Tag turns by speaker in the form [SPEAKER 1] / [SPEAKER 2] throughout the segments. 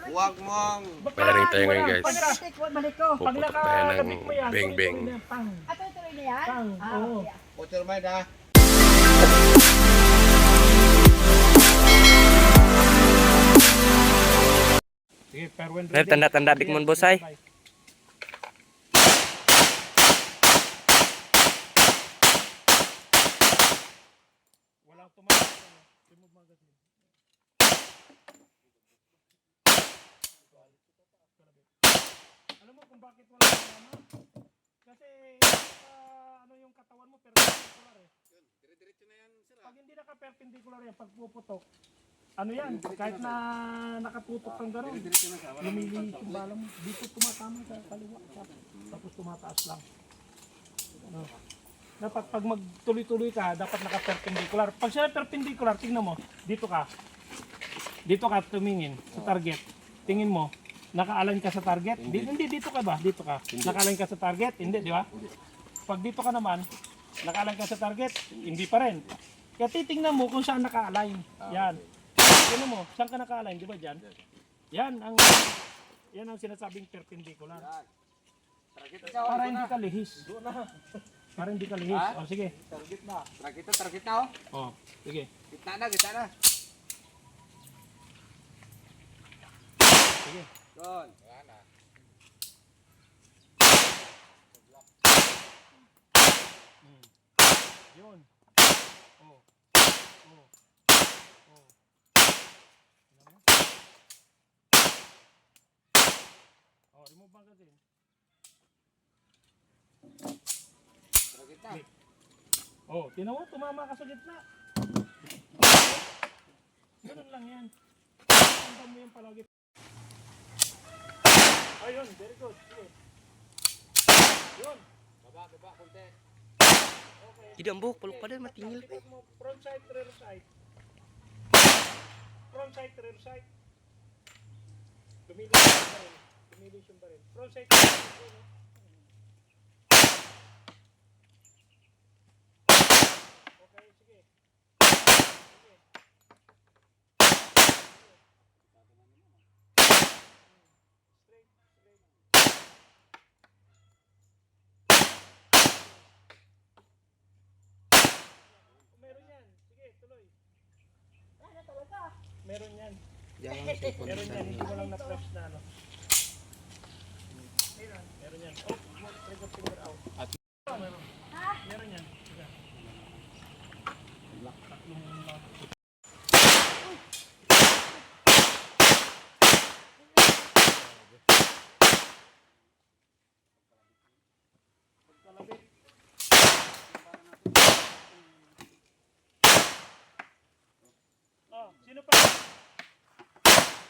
[SPEAKER 1] Huwag mong...
[SPEAKER 2] Palaring tayo ngayon guys.
[SPEAKER 3] Pag
[SPEAKER 2] Pupunta tayo ng beng-beng.
[SPEAKER 3] Ato tuloy na yan?
[SPEAKER 4] Pang, oo.
[SPEAKER 1] Water mind ha.
[SPEAKER 4] Sige, pero when
[SPEAKER 2] Dahil tanda-tanda bikmon bosay.
[SPEAKER 4] Walang tumakas. Remove magazine. Alam mo kung bakit wala tumama? Kasi ano yung katawan mo perpendicular eh.
[SPEAKER 1] Dire-diretso na yan, sir.
[SPEAKER 4] Pag hindi naka-perpendicular yan, pag puputok, ano yan, kahit na nakatutok kang gano'n, lumiliit yung bala mo, dito tumatama sa kaliwa, tapos tumataas lang. Ano? Dapat pag magtuloy-tuloy ka, dapat naka-perpendicular. Pag siya perpendicular, tingnan mo, dito ka tumingin sa target, tingin mo, naka-align ka sa target? Hindi, dito ka ba? Dito ka. Naka-align ka sa target? Hindi, di ba? Pag dito ka naman, naka-align ka sa target? Hindi pa rin. Kaya titingnan mo kung saan naka-align. Yan. Tingnan mo, saan ka naka-align? Di ba dyan? Yan ang sinasabing perpendicular. Para hindi ka lihis. Para hindi ka lihis. O sige.
[SPEAKER 1] Target na oh.
[SPEAKER 4] O, sige.
[SPEAKER 1] Gitna na.
[SPEAKER 4] Sige.
[SPEAKER 1] Yun. Wala na.
[SPEAKER 4] Yun. Oh. Oh, remove magazine.
[SPEAKER 1] Target na.
[SPEAKER 4] Oh, tinawa, tumama ka sa gitna. Ganun lang yan. Tandaan mo yan palagi. Ayun, very good. Sige. Yun.
[SPEAKER 1] Baba, konti.
[SPEAKER 4] Okay.
[SPEAKER 2] Hindi ang buhok, palok pa din, matingil pa.
[SPEAKER 4] Mo, front side, rear side. Front side, rear side. Lumilis yung baril. Front side, rear side. Okay, sige. Straight. Meron yan. Sige, tuloy. Meron yan. Meron yan. Hindi mo lang na-press na ano. Meron yan. Oh, trigger finger out. Meron yan. Sige. Pagkalabit. Oh, sino pa?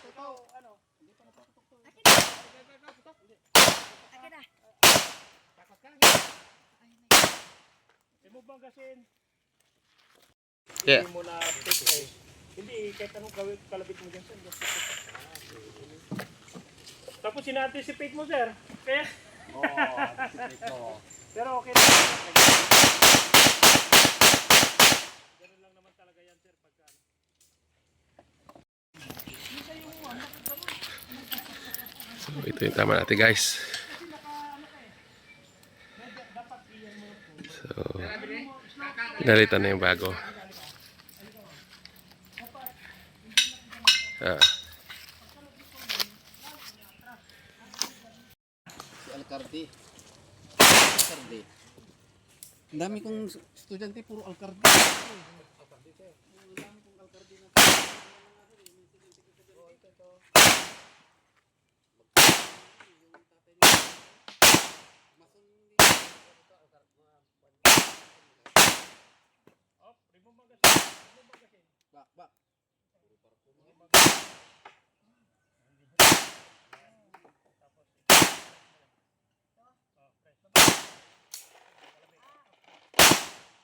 [SPEAKER 4] Ikaw, ano? Hindi pa natututok to.
[SPEAKER 3] Akin na.
[SPEAKER 1] Takot ka.
[SPEAKER 4] Remove magazine.
[SPEAKER 2] Yeah.
[SPEAKER 4] Hindi mo na take eh. Hindi, kahit anong kalabit mo dyan sir. Tapos sina-anticipate mo sir. Kaya,
[SPEAKER 1] Anticipate mo.
[SPEAKER 4] pero okay lang. Ganun lang naman talaga yan sir. Pagka
[SPEAKER 2] So ito yung tama natin guys. So, nalitan na yung bago.
[SPEAKER 1] Si Alcardi. Ang dami kong estudyante, puro Alcardi.
[SPEAKER 4] oh, remove magazine.
[SPEAKER 1] Bak.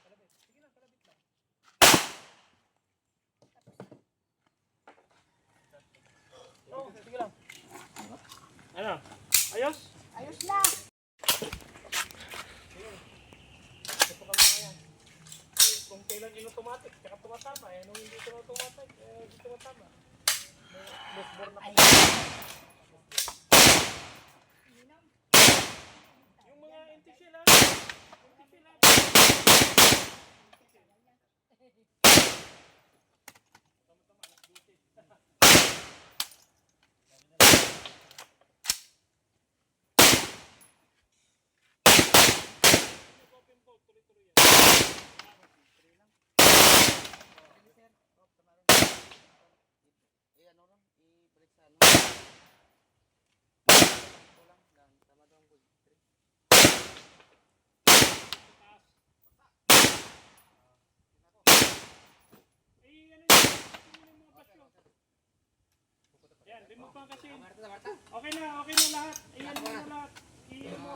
[SPEAKER 4] Kalabit. Sige lang, kalabit lang. Oh, sige lang. Ano? Ayos?
[SPEAKER 3] Ayos na.
[SPEAKER 4] Ito ka mga yan. Kung kailan yun automatic, tsaka tumatama. Nung hindi ito automatic, hindi tumatama. Less born na kayo. 20 sila. 20 sila.
[SPEAKER 1] Eh ano ron, ibalik sa ano. Kulang lang, tama daw ang good.
[SPEAKER 4] Yan, remove pa kasi. Okay na lahat. Iyan mo na lahat. Iyan mo